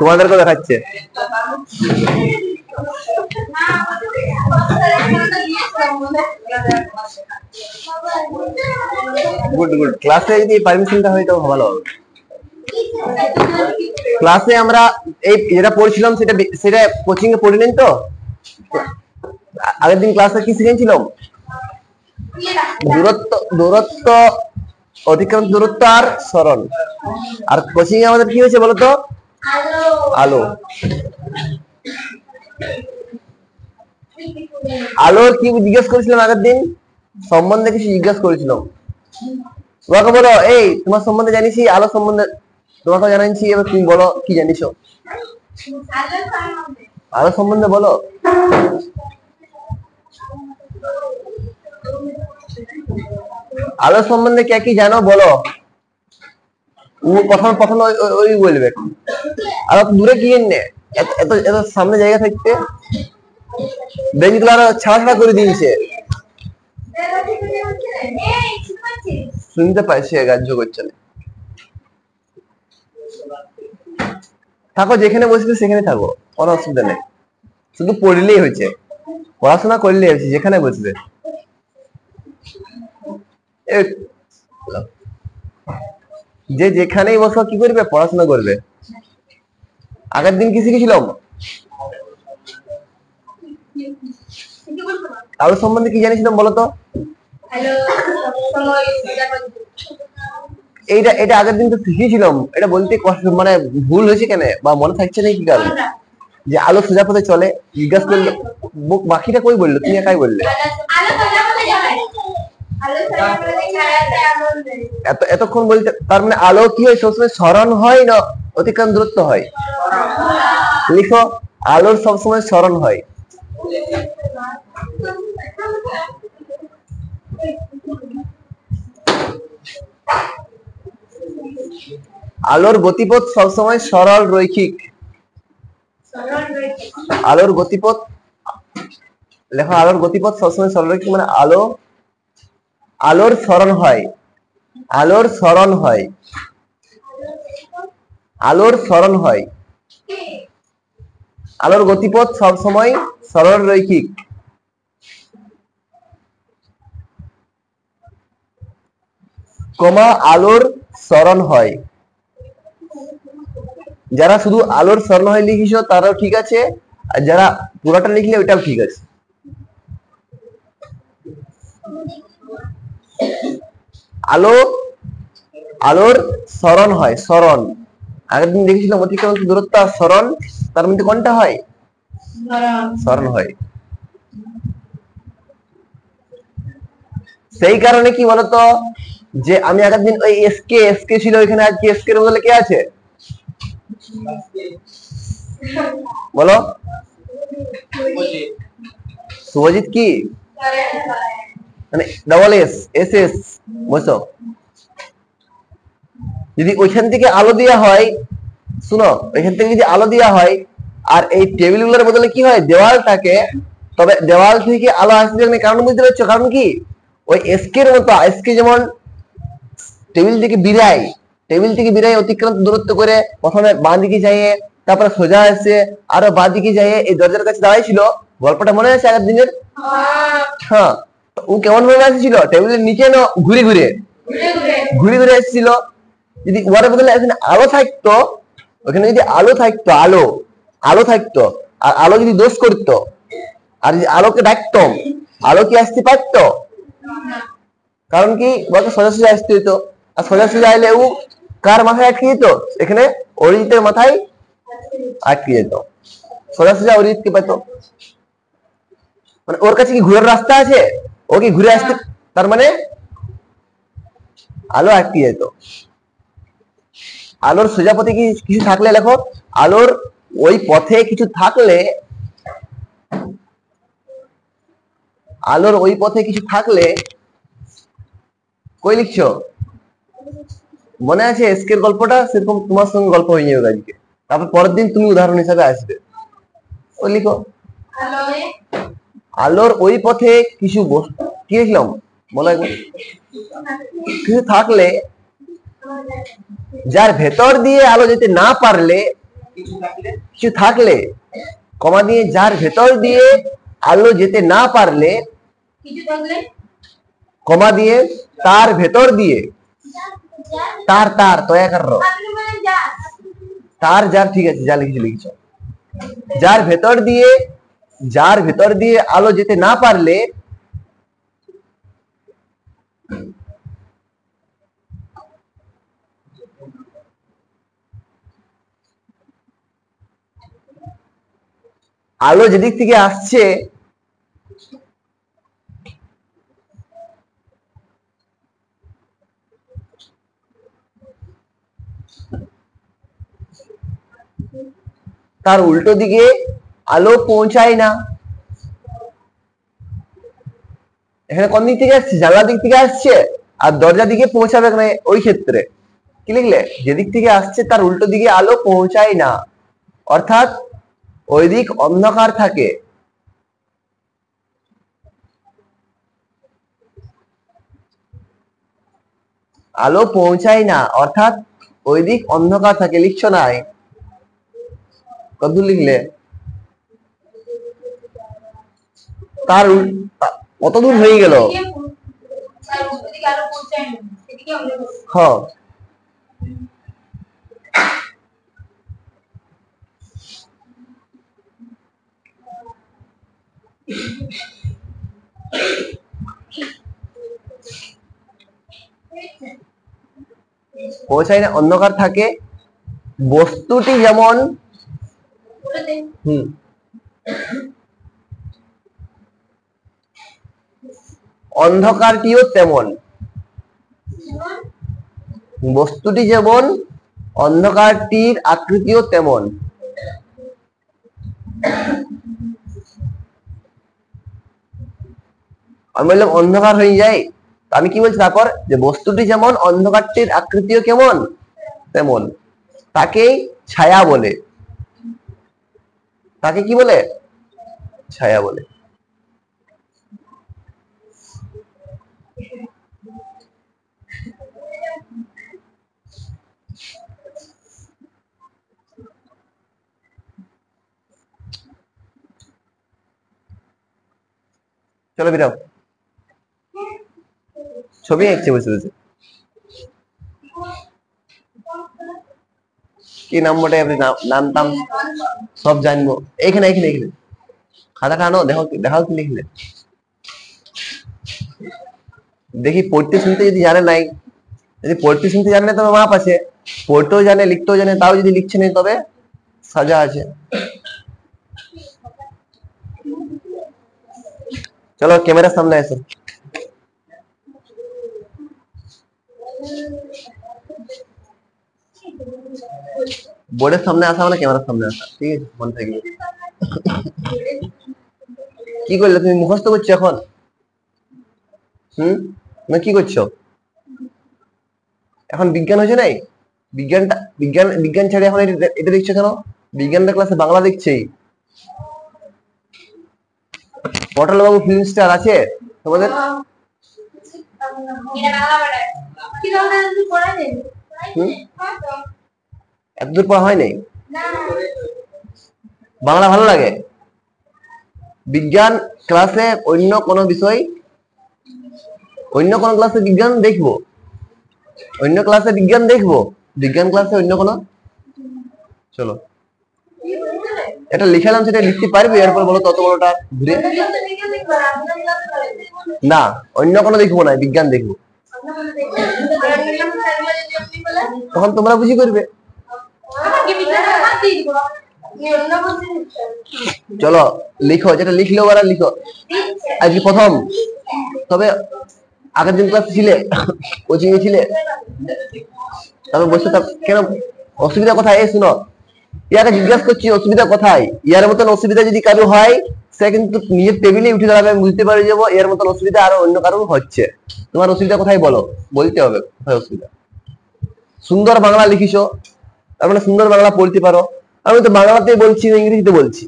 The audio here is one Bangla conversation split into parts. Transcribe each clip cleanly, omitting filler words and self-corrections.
তোমাদেরকে দেখাচ্ছে। Good good. ক্লাসে যদি পারমিশনটা হয় তো ভালো হবে। ক্লাসে আমরা এই যেটা পড়ছিলাম সেটা সেটা কোচিং এ পড়িলেন তো? আগের দিন ক্লাসে কি শিখেছিলাম? দূরত্ব অতিক্রান্ত দূরত্ব আর সরণ। আর কোচিং এ আমাদের কি হয়েছে বলতো? আলো। আলোর কি জিজ্ঞেস করেছিলাম আগের দিন? সম্বন্ধে কিছু জিজ্ঞেস করেছিলাম। তোমাকে বলো, এই তোমার সম্বন্ধে জানিস, আলো সম্বন্ধে তোমাকে জানাচ্ছি, এবার তুমি বলো কি জানিস আলো সম্বন্ধে বলো। আলো সম্বন্ধে কে কি জানো বলো। প্রথম ওই বলবে। আর দূরে কি নে এত এত সামনে জায়গা থাকতে বেঞ্চগুলো আরো ছাড়া করে দিয়েছে। শুনতে পাইছে গ্রাহ্য করছে না। থাকো যেখানে বসবে সেখানে থাকো, কোনো অসুবিধা নেই। শুধু পড়লেই হয়েছে, পড়াশোনা করলেই হয়েছে, যেখানে বসবে। যে যেখানেই বসো কি করবে? পড়াশোনা করবে। আগের দিন কি শিখেছিলাম? আলো সম্বন্ধে কি জানিছিলাম বলতো? এটা আগের দিন তো শিখেছিলাম। এটা বলতে কষ্ট, মানে ভুল হয়েছে কেন বা মনে থাকছে না কি কারণ? যে আলো সোজা পথে চলে জিজ্ঞাসা করলো, বাকিটা কই বললো? তুমি একাই বললে। এতক্ষণ বলতে তার মানে আলো কি হয়? সবসময় সরণ হয় না অতিক্রান্ত দূরত্ব হয়? লিখো, আলোর সবসময় সরণ হয়। আলোর গতিপথ সবসময় সরল রৈখিক। আলোর গতিপথ লেখো, আলোর গতিপথ সবসময় সরল রৈখিক, মানে আলোর সরণ হয়। আলোর সরণ হয়। আলোর সরণ হয়। আলোর গতিপথ সবসময় সরল রৈখিক। আলোর সরণ হয়। যারা শুধু আলোর সরণ হয় লিখিস তারাও ঠিক আছে, আর যারা পুরোটা লিখলে ওইটাও ঠিক আছে। আলোর সরণ হয়। সরণ আগের দিন দেখেছিলাম অতিক্রান্ত দূরত্ব আর সরণ, তার মধ্যে কোনটা হয়? সরণ হয়। সেই কারণে কি বলতো, যে আমি আগের দিন ওই এসকে ছিল ওইখানে, আজকে এসকে এর বদলে কে আছে বলো? শুভজিৎ কি মানে ডবল এস বসো। যদি ওইখান থেকে আলো দেওয়া হয়, শুনো, ওইখান থেকে যদি আলো দেওয়া হয় আর এই টেবিলগুলোর বদলে কি হয়? দেওয়াল থাকে, তবে দেওয়াল থেকে আলো আসবে না। কারণ বুঝতে পারছো? কারণ কি, ওই এসকের মতো এসকে যেমন টেবিল থেকে বিরায় অতিক্রান্ত দূরত্ব করে প্রথমে বাঁ দিকে যাইয়ে তারপরে সোজা আসে, আরো বাঁ দিকে যাইয়ে এই দরজার কাছে দাঁড়াই ছিল। গল্পটা মনে আছে আগের দিনের? হ্যাঁ। ও কেমন ভাবে আসছিল? টেবিলের নিচে না ঘুরে ঘুরে এসেছিল। যদি ওর বদলে এখানে আলো থাকতো, ওখানে যদি আলো থাকতো আর আলো যদি দোষ করতো, আর যদি আলোকে ডাকতাম, আলো কি আসতে পারতো? কারণ কি, ওকে সোজা আসতে হইতো। আর সোজা এলে ও কার মাথায় আটকে যেত? এখানে অরিজিতের মাথায় আটকে যেত। সোজা অরিজিৎকে পেত। মানে ওর কাছে কি ঘুরের রাস্তা আছে? ও কি ঘুরে আসতে, তার মানে আলো আটকে যেত। আলোর সোজা পথে কিছু থাকলে, লেখো, আলোর ওই পথে কিছু থাকলে, কই লিখছো? মনে আছে এসকের গল্পটা? সেরকম তোমার সঙ্গে গল্প হয়ে যাবে আজকে। তারপর পরের দিন তুমি উদাহরণ হিসাবে আসবে। ও লিখো, আলোর ওই পথে কিছু কি লিখলাম বলো একবার? কিছু থাকলে, যার ভেতর দিয়ে আলো যেতে না পারলে কিছু থাকলে কমা দিয়ে যার ভেতর দিয়ে আলো যেতে না পারলে, কমা দিয়ে তার ভেতর দিয়ে, তার তার তয়াকার তার যার, ঠিক আছে, যা লিখেছো লিখেছো, যার ভেতর দিয়ে আলো যেতে না পারলে আলো যেদিক থেকে আসছে তার উল্টো দিকে আলো পৌঁছায় না। এখানে কোন দিক থেকে আসছে? জানলার দিক থেকে আসছে, আর দরজা দিকে পৌঁছাবে না। ওই ক্ষেত্রে কি লিখলে? যেদিক থেকে আসছে তার উল্টো দিকে আলো পৌঁছায় না, অর্থাৎ ওই দিক অন্ধকার থাকে। আলো পৌঁছায় না অর্থাৎ ওই দিক অন্ধকার থাকে। লিখছো না? কত লিখলে? তার কত দূর হয়ে গেল? হ্যাঁ, পৌঁছায় না, অন্ধকার থাকে। বস্তুটি যেমন অন্ধকারটিও তেমন। বস্তুটি যেমন অন্ধকারটির আকৃতিও তেমন। আমি বললাম অন্ধকার হয়ে যায়, আমি কি বলছি তারপর? যে বস্তুটি যেমন অন্ধকারটির আকৃতিও কেমন তেমন, তাকেই ছায়া বলে। তাকে কি বলে? ছায়া বলে। চলো বেরাও, ছবি আঁকছে বসে বসে। কি নাম বটে? আপনি নাম টাম সব জানবো। এখানে এখানে এখানে খাতাটা আনো, দেখাও দেখাও কি লিখলে। দেখি পড়তে শুনতে যদি জানে নাই, যদি পড়তে শুনতে জানে না তবে মাপ আছে, পড়তেও জানে লিখতেও জানে তাও যদি লিখছে না তবে সাজা আছে। চলো ক্যামেরার সামনে এসো। বোর্ডের সামনে আসা মানে ক্যামেরার সামনে আসা, ঠিক আছে? মনে থাকবে। কি করলে তুমি? মুখস্থ করছো এখন? না কি করছো এখন? বিজ্ঞান হয়েছে নাই? বিজ্ঞানটা বিজ্ঞান ছেড়ে এখন এটা দেখছো কেন? বিজ্ঞানটা ক্লাসে বাংলা দেখছেই। পটল বাবু ফিল্ম স্টার আছে তোমাদের? এতদূর পড়া হয় নাই? বাংলা ভালো লাগে? বিজ্ঞান ক্লাসে অন্য কোনো বিষয়, অন্য কোনো ক্লাসে বিজ্ঞান দেখবো, অন্য ক্লাসে বিজ্ঞান দেখবো, বিজ্ঞান ক্লাসে অন্য কোনো। চলো এটা লিখালাম, সেটা লিখতে পারবে এরপর? বলো তত বড়টা ঘুরে। না, অন্য কোনো দেখবো না, বিজ্ঞান দেখবো। তখন তোমরা বুঝি করবে। চলো লিখো, যেটা লিখলেও ওরা লিখো। আজকে প্রথম, তবে আগের দিন ক্লাস ছিলে, কোচিং এ ছিলে, তবে বসে কেন? অসুবিধা কোথায়? এই শুনো, ইয়াকে জিজ্ঞাসা করছি অসুবিধা কোথায়। ইয়ার মতন অসুবিধা যদি কারো হয়, সে কিন্তু নিজের টেবিলে উঠে দাঁড়াবে, আমি বুঝতে পারি যাবো এর মতন অসুবিধা আরো অন্য কারো হচ্ছে। তোমার অসুবিধা কোথায় বলো, বলতে হবে কোথায় অসুবিধা। সুন্দর বাংলা লিখিছো, তার মানে সুন্দর বাংলা পড়তে পারো। আমি তো বাংলাতে বলছি না ইংরেজিতে বলছি?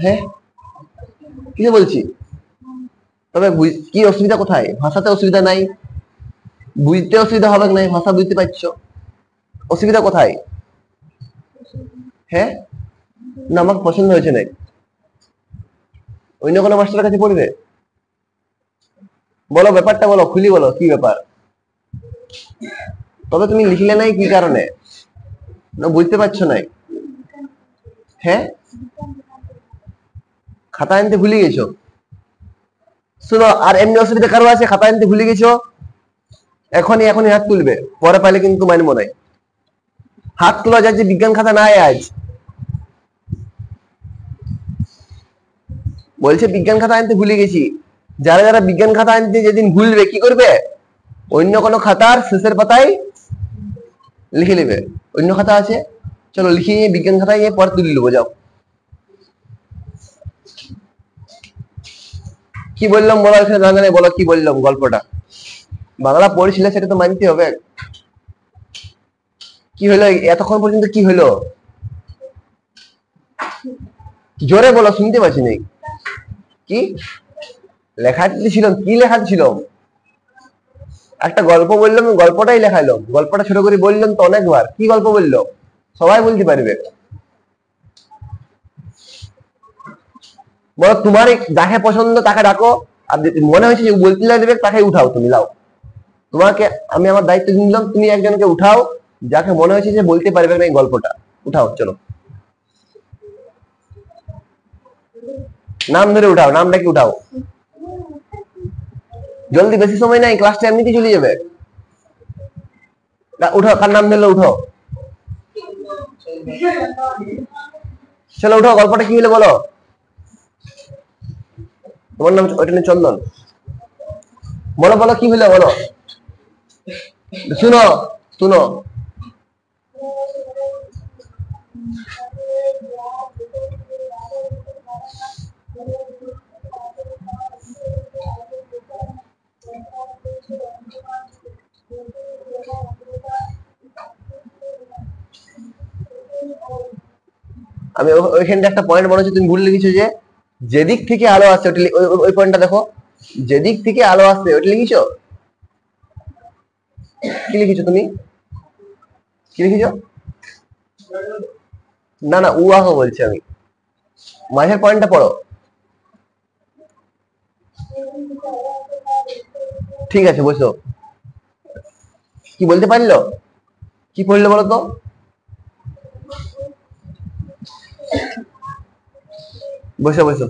হ্যাঁ, কিছু বলছি, তবে কি অসুবিধা কোথায়? ভাষাতে অসুবিধা নাই, বুঝতে অসুবিধা হবে না, ভাষা বুঝতে পারছো, অসুবিধা কোথায়? হ্যাঁ না আমাকে পছন্দ হয়েছে না, অন্য কোনো মাস্টারের কাছে পড়বে? বলো ব্যাপারটা বলো, খুলি বলো কি ব্যাপার। তবে তুমি লিখলে নাই কি কারণে? না বুঝতে পারছো নাই? হ্যাঁ খাতা আনতে ভুলে গেছো? শুনো, আর এমনি অসুবিধা কারো আছে? খাতা আনতে ভুলে গেছো, এখনই এখনই হাত তুলবে, পরে পাইলে কিন্তু মানবো নাই। হাত তোলা যাচ্ছে, বিজ্ঞান খাতা নাই আজ। বলছে বিজ্ঞান খাতা আনতে ভুলে গেছি। যারা যারা বিজ্ঞান খাতা আনতে যেদিন ভুলবে কি করবে, অন্য কোনো খাতার শেষের পাতায় লিখে নেবে। অন্য খাতা আছে, চলো লিখে নিয়ে বিজ্ঞান খাতায় নিয়ে পরে তুলে নেবো। যাও, কি বললাম বলো, এখানে জানা নেই, বলো কি বললাম গল্পটা। বাংলা পড়েছিলে সেটা তো মানতে হবে। কি হলো এতক্ষণ পর্যন্ত, কি হলো? জোরে বলো, শুনতে পাচ্ছি না। কি লেখা ছিল? কি লেখা ছিল? একটা গল্প বললাম, গল্পটাই লেখাইলাম, গল্পটা ছোট করে বললাম তো অনেকবার। কি গল্প বললো সবাই বলতে পারবে? বলো তোমার যাকে পছন্দ তাকে ডাকো, আর মনে হয়েছে যে বলতে লাগবে তাকে উঠাও, তুমি লাও। তোমাকে আমি আমার দায়িত্ব দিলাম, তুমি একজনকে উঠাও যাকে মনে হয়েছে যে বলতে পারবে না এই গল্পটা। উঠাও, চলো নাম ধরে উঠাও, নামটা কি উঠাও জলদি, বেশি সময় নাই, ক্লাসটা এমনিতে চলে যাবে। উঠো, কার নাম ধরলে উঠো, চলো উঠো। গল্পটা কি হলো বলো। তোমার নাম ওইটা নিয়ে চন্দন, বলো বলো কি হলো বলো। শুনো শুনো, আমি ওইখানটা একটা পয়েন্ট মনে হচ্ছে তুমি ভুল লিখেছো, যে যেদিক থেকে আলো আসছে ওটা ওই পয়েন্টটা দেখো, যেদিক থেকে আলো আসছে ওটা লিখেছো। কি লিখেছো তুমি? কি লিখেছো? না না, উ আহ বলছি আমি, মাঝের পয়েন্টটা পড়ো। ঠিক আছে বসো। কি বলতে পারলো? কি পড়লো বলো তো? বসো বসো।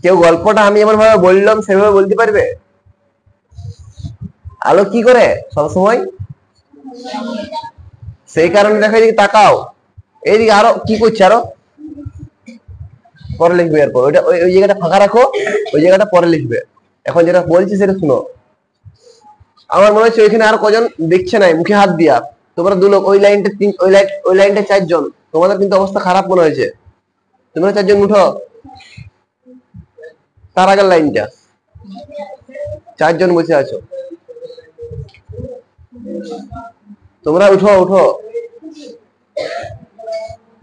কেউ গল্পটা আমি এমন ভাবে বললাম সেভাবে বলতে পারবে? আলো কি করে সবসময়? সেই কারণে দেখো এদিকে তাকাও, এইদিকে আরো কি করছে, আরো পরে লিখবে। এরপর ওইটা ওই জায়গাটা ফাঁকা রাখো, ওই জায়গাটা পরে লিখবে। এখন যেটা বলছি সেটা শুনো। আমার মনে হচ্ছে ওইখানে আর কজন দেখছে নাই মুখে হাত দিয়া, তোমরা দু লোক, ওই লাইনটা তিন, ওই লাইনটা চারজন, তোমাদের কিন্তু অবস্থা খারাপ মনে হয়েছে। তোমরা চারজন উঠো, তার আগের লাইনটা, চারজন বসে আছো, তোমরা উঠো উঠো।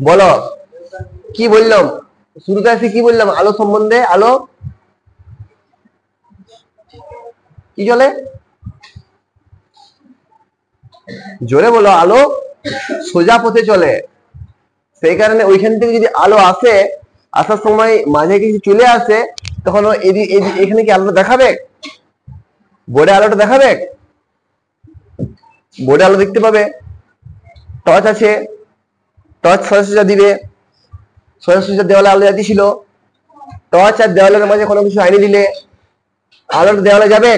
বলো কি বললাম শুরুতে, আসি কি বললাম আলো সম্বন্ধে? আলো কি চলে, জোরে বলো। আলো সোজা পথে চলে, সেই কারণে ওইখান থেকে যদি আলো আসে, আসার সময় মাঝে কিছু চলে আসে, তখন এখানে কি আলোটা দেখাবে? বোর্ডে আলোটা দেখাবে, বোর্ডে আলো দেখতে পাবে। টর্চ আছে, টর্চ সোজা দিবে, সোজা দেওয়ালে আলো যাচ্ছিল, টর্চ আর দেওয়ালের মাঝে কোনো কিছু আইনে দিলে আলোটা দেওয়ালে যাবে?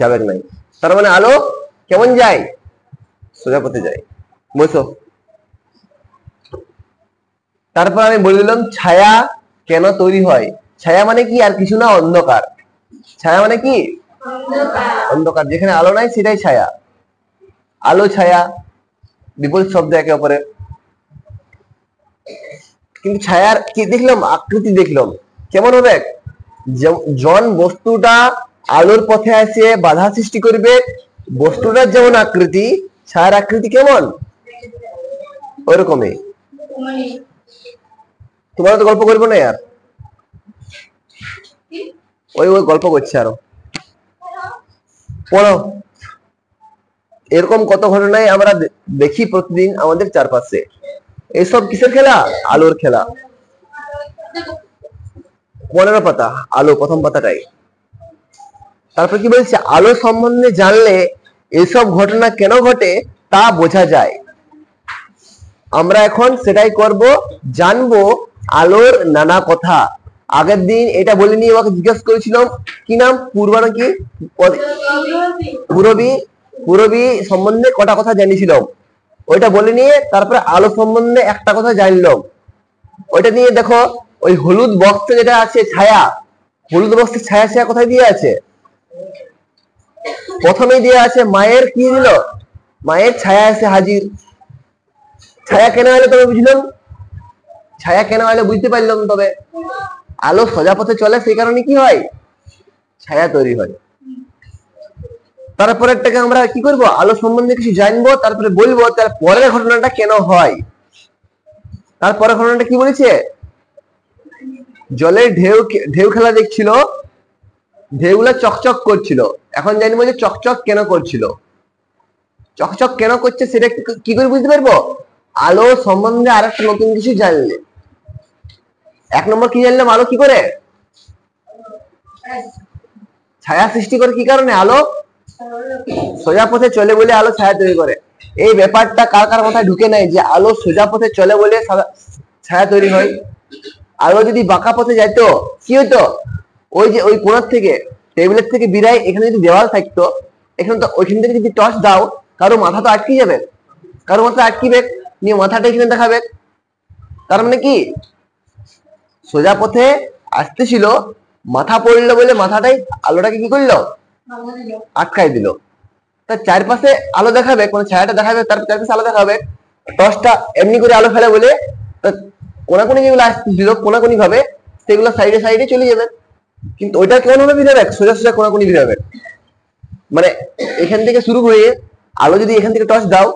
যাবে নাই। তার মানে আলো কেমন যায়? সোজা পথে যায়। বসো। তারপর আমি বলে দিলাম ছায়া কেন তৈরি হয়। ছায়া মানে কি আর কিছু না, অন্ধকার। ছায়া মানে কি? অন্ধকার। যেখানে আলো নাই সেটাই ছায়া। আলো ছায়া বিপরীত শব্দ একে অপরের। কিন্তু ছায়ার কি দেখলাম? আকৃতি দেখলাম। কেমন হবে? জন বস্তুটা আলোর পথে আসে বাধা সৃষ্টি করবে, বস্তুটার যেমন আকৃতি, ছায়ার আকৃতি কেমন? ওইরকমই। তোমার তো গল্প করবো না আর, ওই ওই গল্প করছে আরো। পড়ো, এরকম কত ঘটনায় আমরা দেখি প্রতিদিন আমাদের চারপাশে। এইসব কিসের খেলা? আলোর খেলা। 15 পাতা, আলো প্রথম পাতাটাই। তারপর কি বলছে? আলো সম্বন্ধে জানলে এসব ঘটনা কেন ঘটে তা বোঝা যায়। আমরা এখন সেটাই করব, জানবো আলোর নানা কথা। আগের দিন এটা বলে নিয়ে ওকে জিজ্ঞেস করেছিলাম কি নাম, পূর্বা নাকি পূরবী, পূরবী সম্বন্ধে কটা কথা জানিয়েছিলাম, ওইটা বলে নিয়ে তারপরে আলো সম্বন্ধে একটা কথা জানলাম। ওইটা নিয়ে দেখো, ওই হলুদ বক্সে যেটা আছে ছায়া, হলুদ বক্সে ছায়া ছায়া কোথায় দিয়ে আছে? প্রথমেই দিয়ে আছে মায়ের কি দিল, মায়ের ছায়া এসে হাজির। ছায়া কেন এলো তবে বুঝলাম, ছায়া কেন এলো বুঝতে পারলাম। তবে আলো সোজা পথে চলে, সেই কারণে কি হয়? ছায়া তৈরি হয়। তারপরেরটাকে আমরা কি করব? আলো সম্বন্ধে কিছু জানবো, তারপরে বলবো তার পরের ঘটনাটা কেন হয়। তারপরের ঘটনাটা কি বলেছে? জলের ঢেউ, ঢেউ খেলা দেখছিল, ঢেউগুলো চকচক করছিল। এখন জানবো যে চকচক কেন করছিল। চকচক কেন করছে সেটা কি করে বুঝতে পারবো? আলো সম্বন্ধে আর একটা নতুন কিছু জানলে। 1 নম্বর কি জানলাম? আলো কি করে ছায়া সৃষ্টি করে। কি কারণে? আলো সোজা পথে চলে বলে আলো ছায়া তৈরি করে। এই ব্যাপারটা কার কার মাথায় ঢুকে নাই যে আলো সোজা পথে চলে বলে ছায়া তৈরি হয়? আলো যদি বাঁকা পথে যাইতো কি হইতো? ওই যে ওই কোণার থেকে, টেবিলের থেকে বিরাই এখানে যদি দেওয়াল থাকতো, এখানে তো ওইখান থেকে যদি টর্চ দাও, কারো মাথা তো আটকে যাবে, কারো মাথা আটকিবে, নিয়ে মাথাটা এখানে দেখাবে। তার মানে কি সোজা পথে আসতেছিল, মাথা পড়লো বলে মাথাটাই আলোটাকে কি করলো? আটকাই দিল। তার চারপাশে আলো দেখাবে, কোনো ছায়াটা দেখাবে, তার চারপাশে আলো দেখাবে। টর্চটা এমনি করে আলো ফেলে বলে কোনাকুনি যেগুলো আসছিল কোনাকুনি ভাবে, সেগুলো সাইডে সাইডে চলে যাবে। কিন্তু ওইটা কেমন ভাবে বেরোবে? সোজা সোজা কোনাকুনি বেরোবে। মানে এখান থেকে শুরু হয়ে আলো যদি এখান থেকে টর্চ দাও,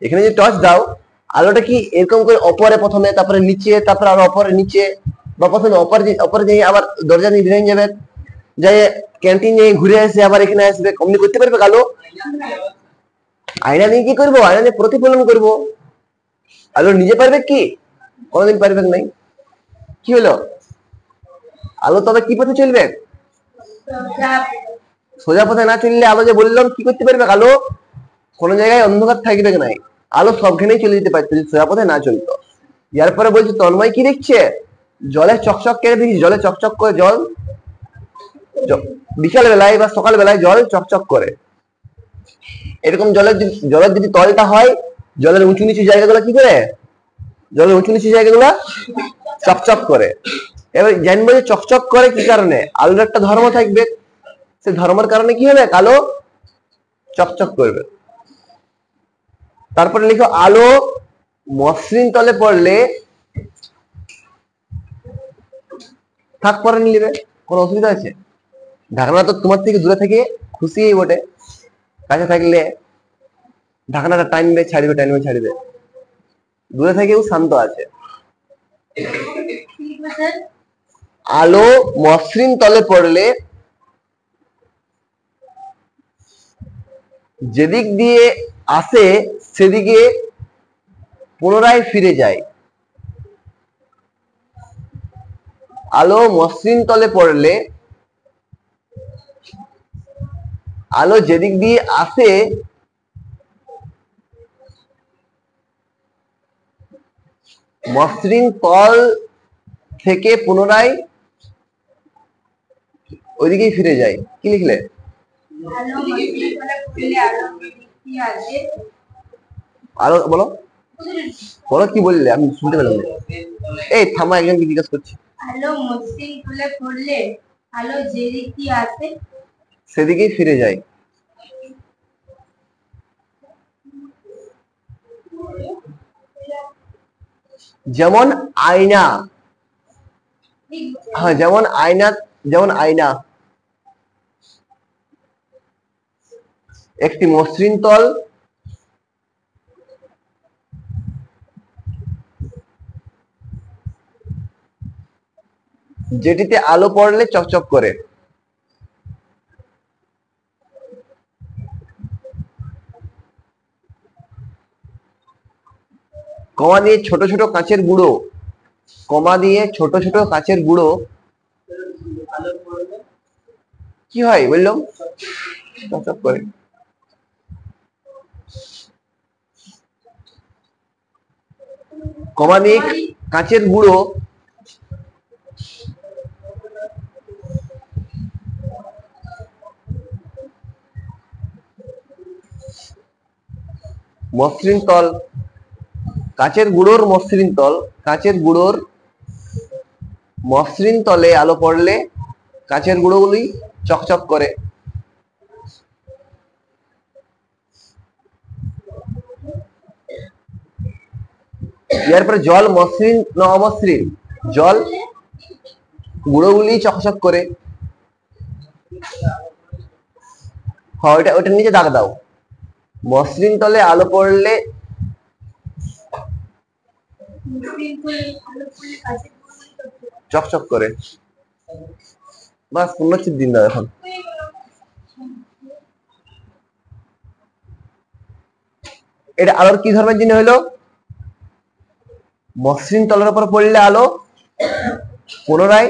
এখানে যদি টর্চ দাও, আলোটা কি এরকম করে অপরে প্রথমে, তারপরে নিচে, তারপরে আরো অপরে নিচে, বা প্রথমে অপরে দিয়ে আবার দরজা দিয়ে বেরিয়ে যাবে, যাই ক্যান্টিন নিয়ে ঘুরে আসে আবার এখানে আসবে। অমনি করতে পারবে আলো? আয়না দিয়ে কি করবো? আয়না দিয়ে প্রতিফলন করবো। আলো নিজে পারবে কি? কোনোদিন পারবে নাই। কি হলো? আলো তবে কি পথে চলবে? সোজা পথে না চললে আলো যে বললাম কি করতে পারবে? আলো কোন জায়গায় অন্ধকার থাকবে নাই, আলো সবখানেই চলে যেতে পারতো যদি সোজা পথে না চলতো। এর পরে বলছে তন্ময় কি দেখছে? জলে চকচক করে দেখি, জলে চকচক করে, জল বিকাল বেলায় বা সকাল বেলায় জল চকচক করে। এরকম জলের যদি তলটা হয়, জলের উঁচু নিচু জায়গাগুলো কি করে? জলের উঁচু নিচু জায়গাগুলো চকচক করে। এবার জানবো যে চকচক করে কি কারণে? আলোর একটা ধর্ম থাকবে, সে ধর্মের কারণে কি হবে? আলো চকচক করবে। তারপরে লিখো আলো মসৃণ তলে পড়লে, থাক পরে নিয়ে নেবে, কোনো অসুবিধা আছে? ঢাকনা তো তোমার থেকে দূরে থেকে খুশি বটে, কাছে থাকলে ঢাকনাটা টানবে ছাড়বে, টানবে ছাড়বে। দূরে থেকেও শান্ত আছে। আলো মসৃণ তলে পড়লে যেদিক দিয়ে আসে সেদিকে পুনরায় ফিরে যায়। আলো মসৃণ তলে পড়লে আলো যেদিক দিয়ে আসে মসৃণ তল থেকে পুনরায় ওইদিকেই ফিরে যায়। কি লিখলে? আলো বলো, বলো কি বললে? আমি শুনতে পেলাম না। এই থামা, একজনকে জিজ্ঞাসা করছি। আলো মসৃণ তলে পড়লে আলো যেদিক দিয়ে আসে সেদিকেই ফিরে যায়। যেমন আয়না, হ্যাঁ যেমন আয়না, যেমন আয়না একটি মসৃণ তল, যেটিতে আলো পড়লে চকচক করে। কমা দিয়ে ছোট ছোট কাঁচের গুঁড়ো, কমা দিয়ে ছোট ছোট কাঁচের গুঁড়ো কি হয় বললাম, চকচক করে। কমা দিয়ে কাঁচের গুঁড়ো মসৃণ তল, কাঁচের গুঁড়োর মসৃণ তল, কাঁচের গুঁড়োর মসৃণ তলে আলো পড়লে কাঁচের গুঁড়োগুলি চকচক করে। এরপরে জল মসৃণ না অমসৃণ, জল গুঁড়োগুলি চকচক করে। হ্যাঁ ওটার নিচে দাগ দাও, মসৃণ তলে আলো পড়লে চকচক করে। বাস পূর্ণচ্ছেদ দিন দাও এখন। এটা আলোর কি ধর্মের জিনিস হইলো, মসৃণ তলের উপর পড়লে আলো পুনরায়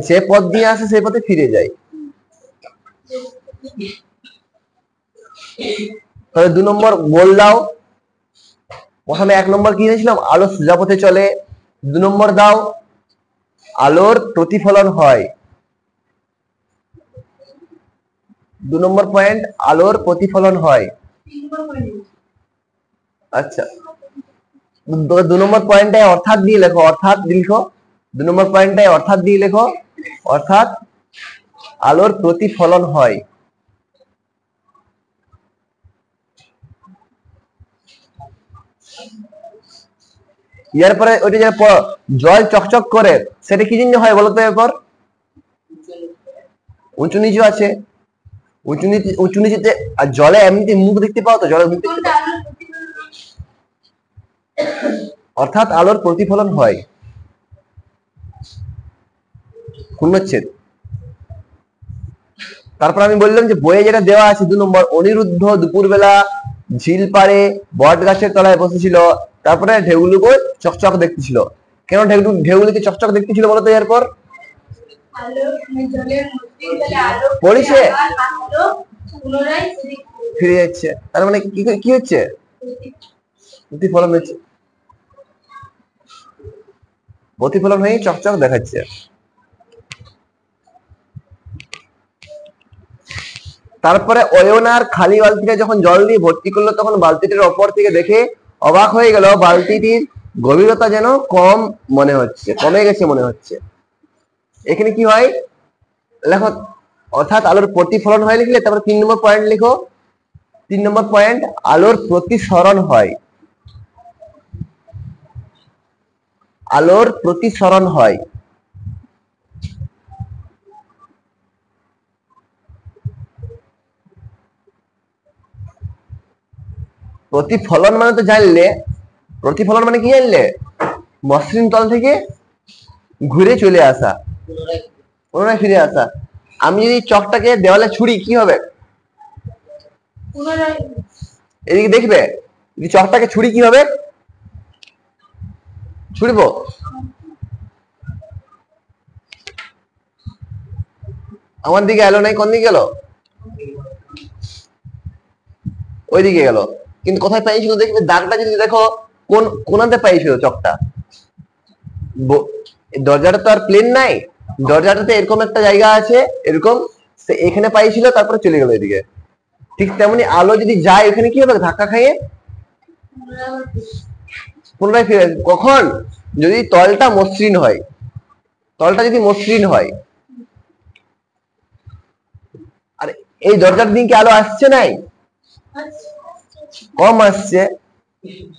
যে পথ দিয়ে আসে সেই পথে ফিরে যায়। তাহলে 2 নম্বর বল দাও। প্রথমে 1 নম্বর কি দিয়েছিলাম, আলো সোজা পথে চলে। 2 নম্বর দাও, আলোর প্রতিফলন হয়। 2 নম্বর পয়েন্ট, আলোর প্রতিফলন হয়। আচ্ছা 2 নম্বর পয়েন্টটায় অর্থাৎ দিয়ে লেখো, অর্থাৎ লিখো। 2 নম্বর পয়েন্টটায় অর্থাৎ দিয়ে লেখো, অর্থাৎ আলোর প্রতিফলন হয়। এরপরে ওইটা যে জল চকচক করে সেটা কি জন্য হয় বলতো? এরপর উঁচু নিচু আছে, উঁচু নিচুতে আর জলে এমনিতে মুখ দেখতে পাও তো, জলের মুখ দেখতে পাও, অর্থাৎ আলোর প্রতিফলন হয়। পূর্ণচ্ছেদ। তারপর আমি বললাম যে বইয়ে যেটা দেওয়া আছে 2 নম্বর, অনিরুদ্ধ দুপুরবেলা ঝিল পাড়ে বট গাছের তলায় বসেছিল, তারপরে ঢেউগুলোকে চকচক দেখতেছিল। কেন ঢেউগুলিকে চকচক দেখতেছিল বলতো? এরপর পড়িছে ফিরে যাচ্ছে, তার মানে কি হচ্ছে? প্রতিফলন হচ্ছে, প্রতিফলন হয়ে চকচক দেখাচ্ছে। তারপরে অয়নার খালি বালতিটা যখন জল দিয়ে ভর্তি করলো তখন বালতিটির ওপর থেকে দেখে অবাক হয়ে গেল, বালতিটির গভীরতা যেন কম মনে হচ্ছে, কমে গেছে মনে হচ্ছে। এখানে কি হয় লেখো, অর্থাৎ আলোর প্রতিফলন হয় লিখলে তারপর 3 নম্বর পয়েন্ট লিখো। 3 নম্বর পয়েন্ট, আলোর প্রতিসরণ হয়। আলোর প্রতিসরণ হয়। প্রতিফলন মানে তো জানলে, প্রতিফলন মানে কি জানলে? মসৃণ তল থেকে ঘুরে চলে আসা, পুনরায় ফিরে আসা। আমি যদি চকটাকে দেওয়ালে ছুড়ি কি হবে? এদিকে দেখবে, যদি চকটাকে ছুড়ি কি হবে? ছুড়ব আমার দিকে এলো নাই, কোন দিকে গেল? ওইদিকে গেল। কিন্তু কোথায় পাইছিল দেখবে, দাগটা যদি দেখো কোনাতে পাইছিল চকটা। দরজাটা তো আর প্লেন নাই, দরজাটাতে এরকম একটা জায়গা আছে, এরকম এখানে পাইছিল, তারপরে চলে গেল এদিকে। ঠিক তেমনি আলো যদি যায় ওখানে কি হবে? ধাক্কা খাইয়ে পুনরায় ফিরে। কখন? যদি তলটা মসৃণ হয়, তলটা যদি মসৃণ হয়। আর এই দরজার দিন কি আলো আসছে নাই? কম আসছে,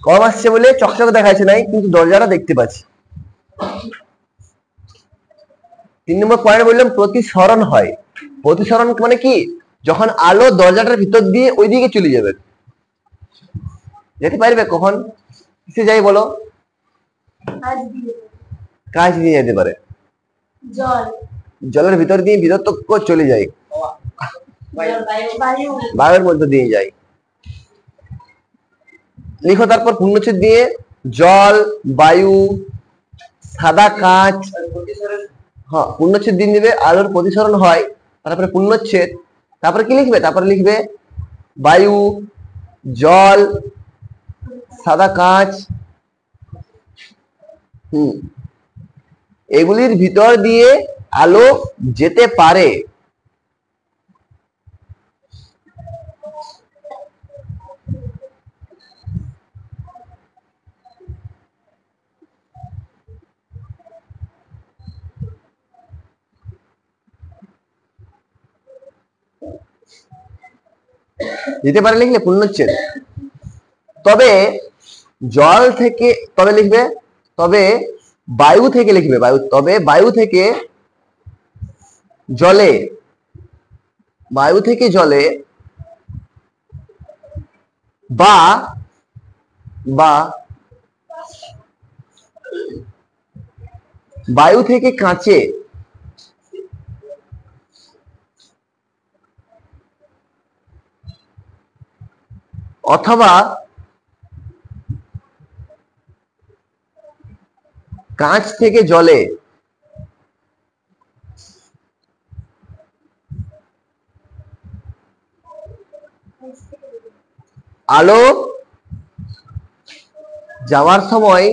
কম আসছে বলে চকচক দেখাচ্ছে নাই, কিন্তু দরজাটা দেখতে পাচ্ছি। 3 নম্বর পয়েন্ট বললাম প্রতিসরণ হয়। প্রতিসরণ মানে কি? যখন আলো দরজাটার ভিতর দিয়ে ওইদিকে চলে যাবে, যেতে পারবে কখন? কিসে যাই বলো? কাজ নিয়ে যেতে পারে, জলের ভিতর দিয়ে ভিতর তো চলে যায়, বায়ুর মধ্যে দিয়ে যায়। লিখো তারপর পূর্ণচ্ছেদ দিয়ে জল, বায়ু, সাদা কাঁচ। হ্যাঁ, পূর্ণচ্ছেদ দিন দিবে, আলোর প্রতিসরণ হয়, তারপরে পূর্ণচ্ছেদ, তারপরে কি লিখবে? তারপরে লিখবে বায়ু, জল, সাদা কাঁচ। এগুলির ভিতর দিয়ে আলো যেতে পারে। যেতে পারে লিখলে পূর্ণচ্ছেদ। তবে জল থেকে, তবে লিখবে, তবে বায়ু থেকে লিখবে, বায়ু, তবে বায়ু থেকে জলে, বায়ু থেকে জলে বা বা বায়ু থেকে কাঁচে অথবা কাঁচ থেকে জলে আলো যাওয়ার সময়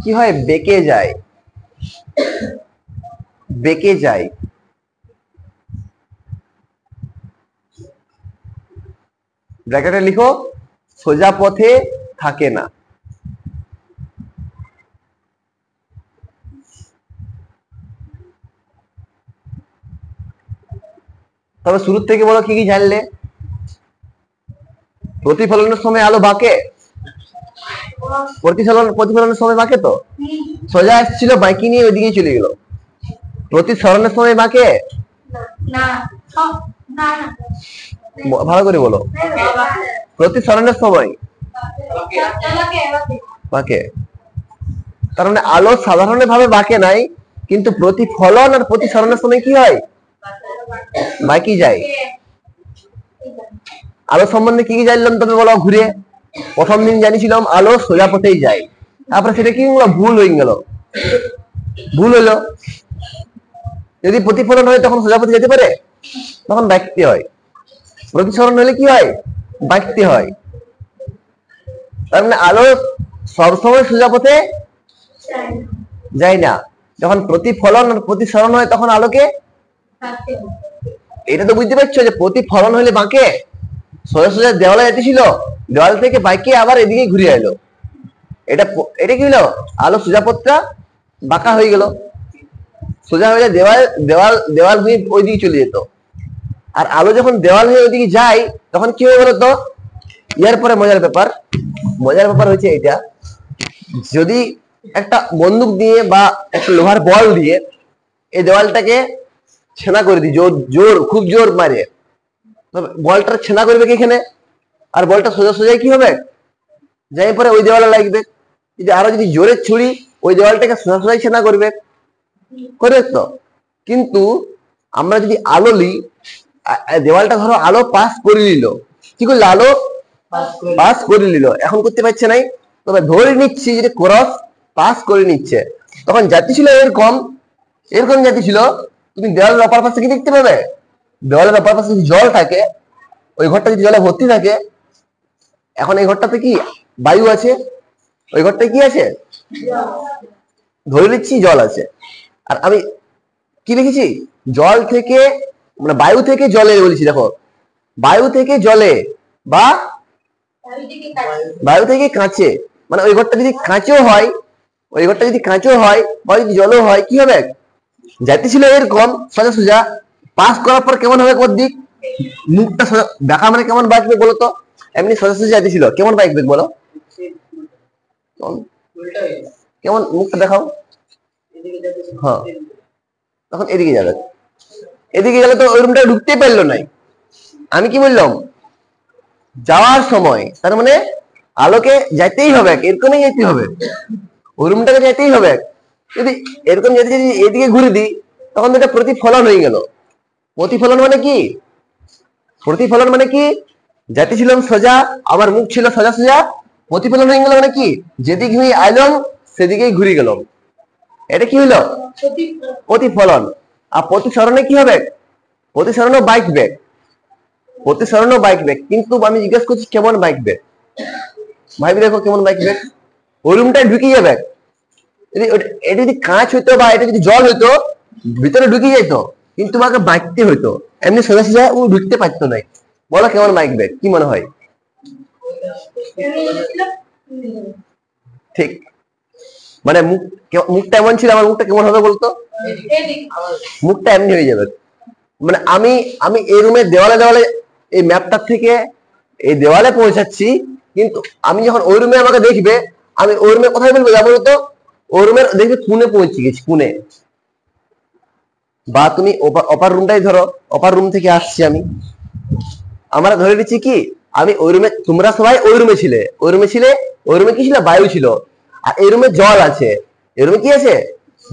কি হয়? বেঁকে যায়, বেঁকে যায়। ব্র্যাকেটে লিখো সোজা পথে থাকে না। তবে শুরু থেকে বলো কি কি জানলে? প্রতিফলনের সময় আলো বাঁকে, প্রতিফলনের সময় বাঁকে, তো সোজা আসছিল বাঁকি নিয়ে ওইদিকে চলে গেল। প্রতিসরণের সময় বাঁকে, ভালো করে বলো। প্রতিসরণের সময় বাঁকে, তার মানে আলো সাধারণভাবে বাঁকে নাই, কিন্তু প্রতিফলন আর প্রতিসরণের সময় কি হয়? বাঁকি যায়। আলো সম্বন্ধে কি কি জানলাম তবে বলো ঘুরে? প্রথম দিন জানিছিলাম আলো সোজা পথেই যায়, তারপরে সেটা কি হলো? ভুল হয়ে গেল, ভুল হলো। যদি প্রতিফলন হয় তখন সোজা পথে যেতে পারে, তখন বাঁকতে হয়। প্রতিসরণ হলে কি হয়? বাঁকতে হয়। তার মানে আলো সবসময় সোজা পথে যায় না। যখন প্রতিফলন আর প্রতিসরণ হয় তখন আলোকে, এটা তো বুঝতে পারছো যে প্রতিফলন হলে বাঁকে, সোজা সোজা দেওয়ালে যেতেছিল, দেওয়াল থেকে বাঁকে আবার এদিকে ঘুরে এলো, এটা এটা কি হলো? আলো সোজা পথটা বাঁকা হয়ে গেল, সোজা হয়ে দেওয়াল দেওয়াল দেওয়াল হয়ে ওইদিকে চলে যেত। আর আলো যখন দেওয়াল হয়ে ওইদিকে যায় তখন কি হয়ে বলতো? ইয়ার পরে মজার ব্যাপার, মজার ব্যাপার হচ্ছে এটা, যদি একটা বন্দুক দিয়ে বা একটা লোহার বল দিয়ে এই দেওয়ালটাকে ছেনা করে দিই, জোর জোর খুব জোর মারে, বলটা ছেনা করবে কি এখানে, আর বলটা সোজা সোজাই কি হবে? যাই পরে ওই দেওয়ালে লাগবে। যদি আরো যদি জোরে ছুরি ওই দেওয়ালটাকে সোজা সোজাই ছেনা করবে, করবে তো। কিন্তু আমরা যদি আলো নিই, দেওয়ালটা ধরো আলো পাস করে নিল, কি করলো? আলো পাস করে নিল, এখন করতে পারছে নাই, তবে ধরে নিচ্ছি যে ক্রস পাস করে নিচ্ছে। তখন জাতি ছিল এরকম, এরকম জাতি ছিল, তুমি দেওয়ালের অপর পাশে কি দেখতে পাবে? দেওয়ালের অপর পাশে যদি জল থাকে, ওই ঘরটা যদি জলে ভর্তি থাকে, এখন এই ঘরটাতে কি বায়ু আছে, ওই ঘরটায় কি আছে? ধরে নিচ্ছি জল আছে। আর আমি কি লিখেছি? জল থেকে, মানে বায়ু থেকে জলে বলেছি, দেখো বায়ু থেকে জলে বা বায়ু থেকে কাঁচে, মানে ওই ঘরটা যদি কাঁচেও হয়, ওই ঘরটা যদি কাঁচেও হয় বা যদি জলও হয়, কি হবে? যাতে ছিল এরকম সোজা সোজা, পাস করার পর কেমন হবে? কোন দিক মুখটা সোজা দেখা, মানে কেমন বাঁকবে বলো তো? এমনি সোজা সোজা যাতে ছিল, কেমন বাঁকবে বলো? কেমন মুখটা দেখাও? হ্যাঁ, তখন এদিকে যাবে, এদিকে গেলে তো ওই রুমটা ঢুকতে পারলো নাই। আমি কি বললাম? যাওয়ার সময়, তার মানে আলোকে যাইতেই হবে, এরকমই যেতে হবে, ওই রুমটাকে যেতেই হবে। যদি এরকম যেতে যদি এদিকে ঘুরে দিই, তখন এটা প্রতিফলন হয়ে গেল। প্রতিফলন মানে কি? প্রতিফলন মানে কি, যাতে ছিলাম সোজা, আমার মুখ ছিল সোজা সোজা, প্রতিফলন হয়ে গেল মানে কি, যেদিকে আমি আইলাম সেদিকেই ঘুরে গেলাম। এটা কি হলো? প্রতিফলন। আর প্রতিসরণে কি হবে? প্রতিসরণও বাইক ব্যাক, প্রতিসরণও বাইক ব্যাক। কিন্তু আমি জিজ্ঞেস করছি কেমন বাইক ব্যাক? ভাইবি দেখো কেমন বাইক ব্যাক, ওই রুমটায় ঢুকে যাবে। এটা যদি কাঁচ হইতো বা এটা যদি জল হইতো ভিতরে ঢুকে যেত, কিন্তু তোমাকে বাইকতে হইতো, এমনি সোজা সোজা ও ঢুকতে পারতো না। বলো কেমন বাইক ব্যাক, কি মনে হয়? ঠিক, মানে মুখটা এমন ছিল, আমার মুখটা কেমন হবে বলতো? মুখটা এমনি হয়ে যাবে। মানে আমি আমি এই রুমের দেওয়ালে দেওয়ালে এই ম্যাপটার থেকে এই দেওয়ালে পৌঁছাচ্ছি, কিন্তু আমি যখন ওই রুমে আমাকে দেখবে, আমি ওই রুমে কোথায় বলবো যাবো তো, ওই রুমের দেখবে কোণে পৌঁছে গেছি, কোণে। বা তুমি অপার রুমটাই ধরো, অপার রুম থেকে আসছি আমি, আমরা ধরে নিচ্ছি কি আমি ওই রুমে, তোমরা সবাই ওই রুমে ছিলে, ওই রুমে ছিলে, ওই রুমে কি ছিল? বায়ু ছিল। আর এই রুমে জল আছে, এই রুমে কি আছে?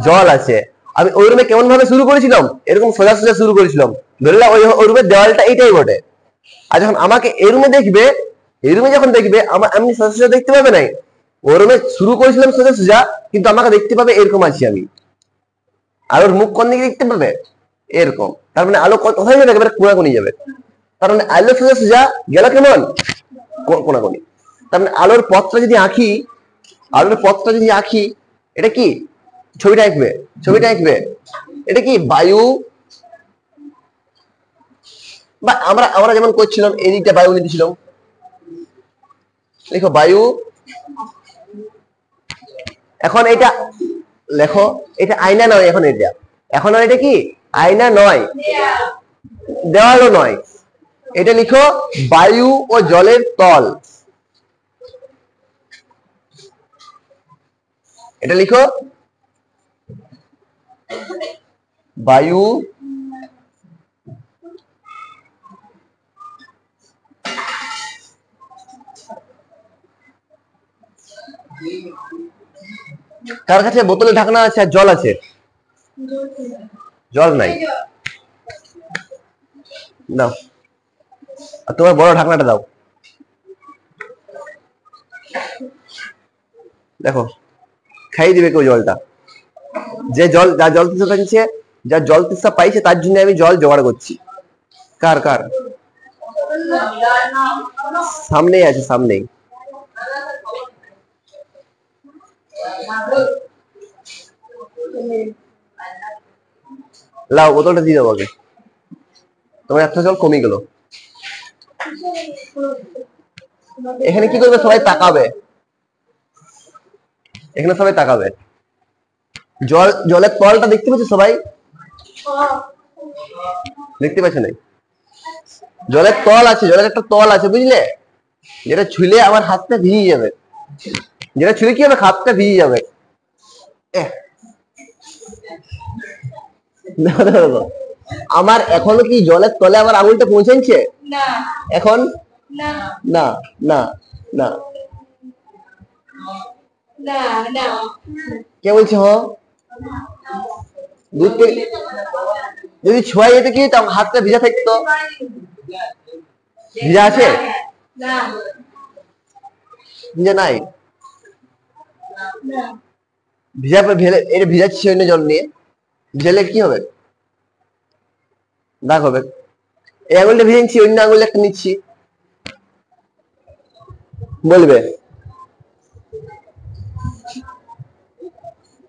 জল আছে। আমি ওই রুমে কেমন ভাবে শুরু করেছিলাম? এরকম সোজা সোজা শুরু করেছিলাম, ধরলাম ওই রুমের দেওয়ালটা এইটাই বটে। আর যখন আমাকে এই রুমে দেখবে, এই রুমে যখন দেখবে আমার এমনি সোজা সোজা দেখতে পাবে নাই, ওই রুমে শুরু করেছিলাম সোজা সোজা, কিন্তু আমাকে দেখতে পাবে এরকম আছি আমি। আর ওর মুখ কোন দিকে দেখতে পাবে? এরকম। তার মানে আলো কোথায় যাবে? একেবারে কোনাকুনি যাবে। তার মানে আলো সোজা সোজা গেল কেমন? কোনাকুনি। তার মানে আলোর পথটা যদি আঁকি, আলোর পথটা যদি আঁকি, এটা কি? ছবিটা আঁকবে, ছবিটা আঁকবে। এটা কি? বায়ু। বা আমরা আমরা যেমন করছিলাম, এই দিকটা বায়ু নিতেছিলাম, দেখো বায়ু। এখন এটা লেখো, এটা আয়না নয়, এখন এটা, এখন আর এটা কি? আয়না নয়, দেওয়ালও নয়। এটা লিখো বায়ু ও জলের তল। এটা লিখো বায়ু কার কাছে বোতলে ঢাকনা আছে আর জল আছে? জল নাই, দাও। আর তোমার বড় ঢাকনাটা দাও। দেখো খাই দিবে কেউ জলটা। যে জল, যা জল তৃষ্ণা পাইছে, যা জল তৃষ্ণা পাইছে তার জন্য আমি জল জোগাড় করছি। কার কার? সামনেই আছে, সামনেই। লাও বোতলটা দিয়ে দেবো আগে, তোমার একটা জল কমে গেল। এখানে কি করবে? সবাই তাকাবে, এখানে সবাই তাকাবে। জল, জলের তলটা দেখতে পাচ্ছ সবাই? দেখতে পাচ্ছ না? জলের তল আছে, জলের একটা তল আছে, বুঝলে? যেটা ছুলে আমার হাতটা ভিজে যাবে, যেটা ছুলে কি হবে? হাতটা ভিজে যাবে। আমার এখনো কি জলের তলে আমার আঙুলটা পৌঁছাচ্ছে? এখন না না না। কে বলছে? হ, দুধ যদি ছোঁয়া যেত কি, তখন হাতটা ভিজা থাকতো। ভিজা আছে? ভিজা নাই? ভিজা ভেলে এটা ভিজাচ্ছি অন্য জল নিয়ে, ভিজালে কি হবে? দাগ হবে। এই আঙুলটা ভিজেছি, অন্য আঙুল একটা নিচ্ছি, বলবে?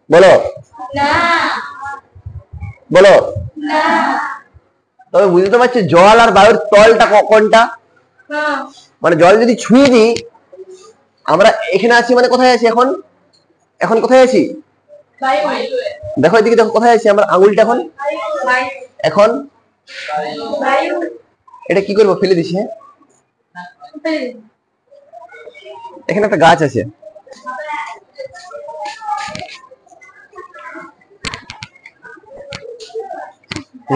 বলো বলো। তবে বুঝতে পারছি জল আর বায়ুর তলটা কোনটা? মানে জল যদি ছুঁয়ে দিই, আমরা এখানে আছি মানে কোথায় আছি এখন? এখন কোথায় আছি? দেখো এদিকে, দেখো কোথায় আছি আমরা, আঙুলটা এখন এখন এটা কি করবো? ফেলে দিছি। হ্যাঁ, এখানে একটা গাছ আছে,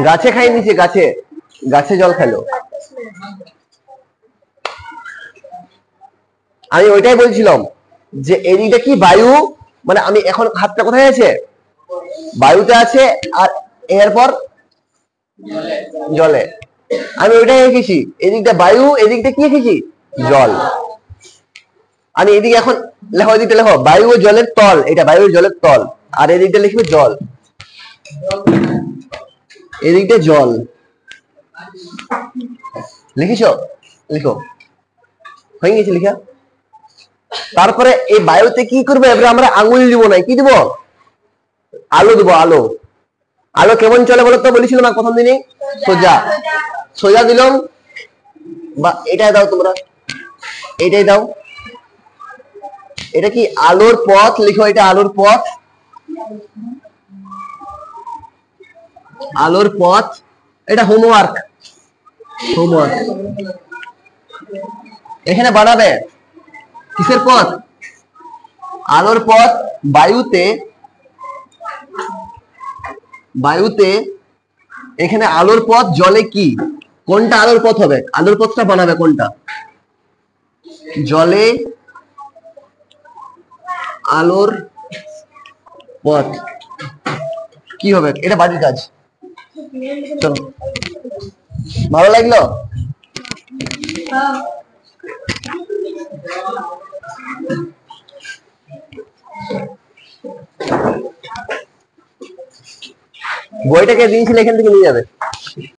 গাছে খাই নিচে, গাছে, গাছে জল খেলো। আমি ওইটাই বলছিলাম যে এদিকটা কি? বায়ু। মানে আমি এখন হাতটা কোথায় আছে? বায়ুতে আছে। আর এরপর জলে। আমি ওইটাই লিখেছি, এদিকটা বায়ু, এদিকটা কি লিখেছি জল। আমি এদিকে এখন লেখো, এদিকটা লেখো বায়ু ও জলের তল, এটা বায়ু ও জলের তল, আর এদিকটা লিখবে জল, এদিকটা জল। লিখিস? লিখো, হয়ে গেছে লিখা। তারপরে এই বায়ুতে কি করবে, এবারে আমরা আঙুল দিব না, কি দিব আলো দিব, আলো। আলো কেমন চলে বলো তো, বলেছিল না প্রথম দিনে সোজা, সোজা দিলাম, বা এটাই দাও তোমরা, এটাই দাও। এটা কি আলোর পথ, লিখো এটা আলোর পথ, আলোর পথ। এটা হোমওয়ার্ক, হোমওয়ার্ক এখানে বানাবে। কিসের পথ, আলোর পথ। বায়ুতে, বায়ুতে এখানে আলোর পথ, জলে কি, কোনটা আলোর পথ হবে, আলোর পথটা বানাবে কোনটা, জলে আলোর পথ কি হবে, এটা বাড়ির কাজ। চলো, ভালো লাগলো? বইটাকে দিয়েছিলে, এখান থেকে নিয়ে যাবে।